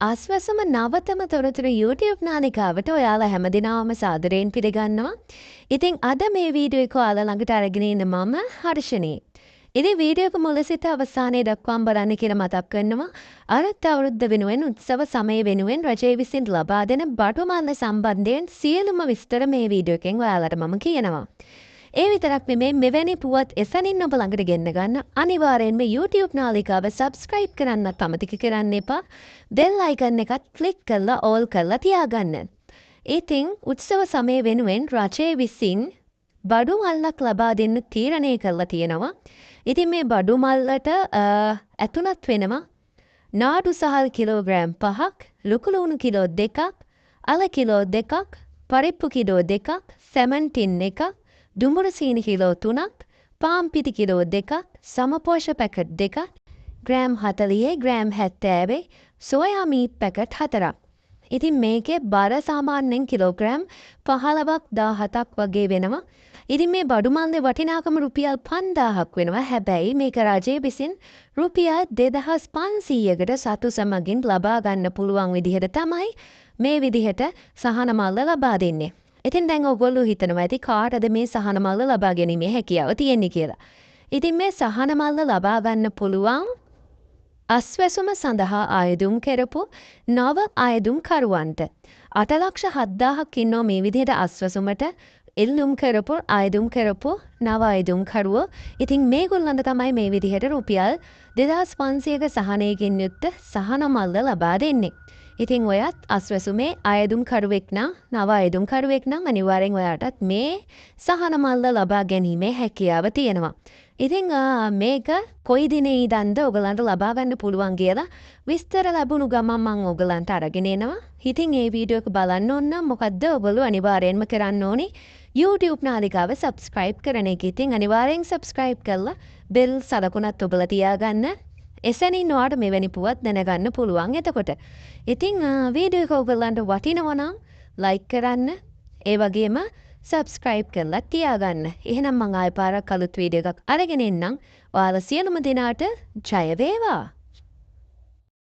ආස්වැසම නවතම තොරතුරු YouTube නාලිකාවට ඔයාලා හැමදිනම සාදරයෙන් පිළිගන්නවා. ඉතින් අද මේ වීඩියෝ එක ඔයාලා ළඟට අරගෙන ඉන්න මම හර්ෂණී. ඉතින් වීඩියෝ එක මුල සිට අවසානයේ දක්වාම බලන්න කියලා මතක් කරනවා. අලුත් අවුරුද්ද වෙනුවෙන් උත්සව සමය වෙනුවෙන් රජය විසින් ලබා දෙන බඩු මල්ල සම්බන්ධයෙන් සියලුම විස්තර මේ වීඩියෝ එකෙන් ඔයාලට මම කියනවා. ඒ විතරක් නෙමෙයි මෙවැනි පුවත් එසනින් ඔබ ළඟට ගෙන්න ගන්න අනිවාර්යෙන්ම YouTube නාලිකාව subscribe කරන්නත් අමතක කරන්න එපා. bell icon එකත් click කරලා all කරලා තියාගන්න. ඉතින් උත්සව සමය වෙනුවෙන් රජය විසින් බඩු මල්ලක් ලබා දෙන්න තීරණය කරලා තියෙනවා. ඉතින් මේ බඩු මල්ලට ඇතුළත් වෙනවා නාඩු සහල් කිලෝග්‍රෑම් 5ක්, ලුකු ලුණු කිලෝ 2ක්, අල කිලෝ 2ක්, පරිප්පු කිලෝ 2ක්, සැමන් ටින් එකක්, දුඹුරු සීනි කිලෝ 3ක්, පාන් පිටි කිලෝ 2ක්, සමපෝෂ පැකට් 2ක්, gram 40, gram 70, soya meat packet 4ක්. ඉතින් මේකේ බර සාමාන්‍යයෙන් කිලෝග්‍රෑම් 15ක් 17ක් වගේ වෙනවා. ඉතින් මේ බඩු මල්ලේ වටිනාකම රුපියල් 5000ක් වෙනවා. හැබැයි මේක රජය විසින් රුපියල් 2500කට සතු සමගින් ලබා ගන්න පුළුවන් විදිහට තමයි මේ විදිහට සහන මල්ල ලබා දෙන්නේ. ඉතින් දැන් ඔයගොල්ලෝ හිතනවා ඇති කාටද මේ සහන මල්ල ලබා ගැනීමේ හැකියාව තියෙන්නේ කියලා. ඉතින් මේ සහන මල්ල ලබා ගන්න පුළුවන් අස්වැසුම සඳහා ආයුධම් කරපු නව ආයුධම් කරුවන්ට 8,70,000ක් ඉන්නෝ මේ විදිහට අස්වැසුමට ඉල්ලුම් කරපු ආයුධම් කරපු නව ආයුධම් කරුවෝ. ඉතින් මේගොල්ලන්ට තමයි මේ විදිහට රුපියල් 2500ක සහනයකින් යුක්ත සහන මල්ල ලබා දෙන්නේ. ඉතින් ඔයත් අස්වැසුමේ ආයුධම් කරුවෙක් නම් නව ආයුධම් කරුවෙක් නම් අනිවාර්යෙන් ඔයාටත් මේ සහන මල්ල ලබා ගැනීමේ හැකියාව තියෙනවා. ඉතින් මේක කොයි දිනේ ඉඳන්ද ඔයගලන්ට ලබා ගන්න පුළුවන් කියලා විස්තර ලැබුණු ගමන් මම ඔයගලන්ට අරගෙන එනවා. ඉතින් මේ වීඩියෝ එක බලන්න ඕන නම් මොකද්ද ඔයගොල්ලෝ අනිවාර්යෙන්ම කරන්න ඕනේ YouTube නාලිකාව subscribe කරන එක. ඉතින් අනිවාර්යෙන් subscribe කරලා bell සලකුණත් ඔබලා තියාගන්න. එසැනින් ඔයාට මෙවැනි පුවත් දැනගන්න පුළුවන් එතකොට. ඉතින් වීඩියෝ එක ඔයගලන්ට වටිනවා නම් like කරන්න. ඒ වගේම subscribe කරලා තියාගන්න. එහෙනම් මම ආයෙ පාරක් අලුත් වීඩියෝ එකක් අරගෙන එන්නම්. ඔයාලා සියලුම දෙනාට ජය වේවා.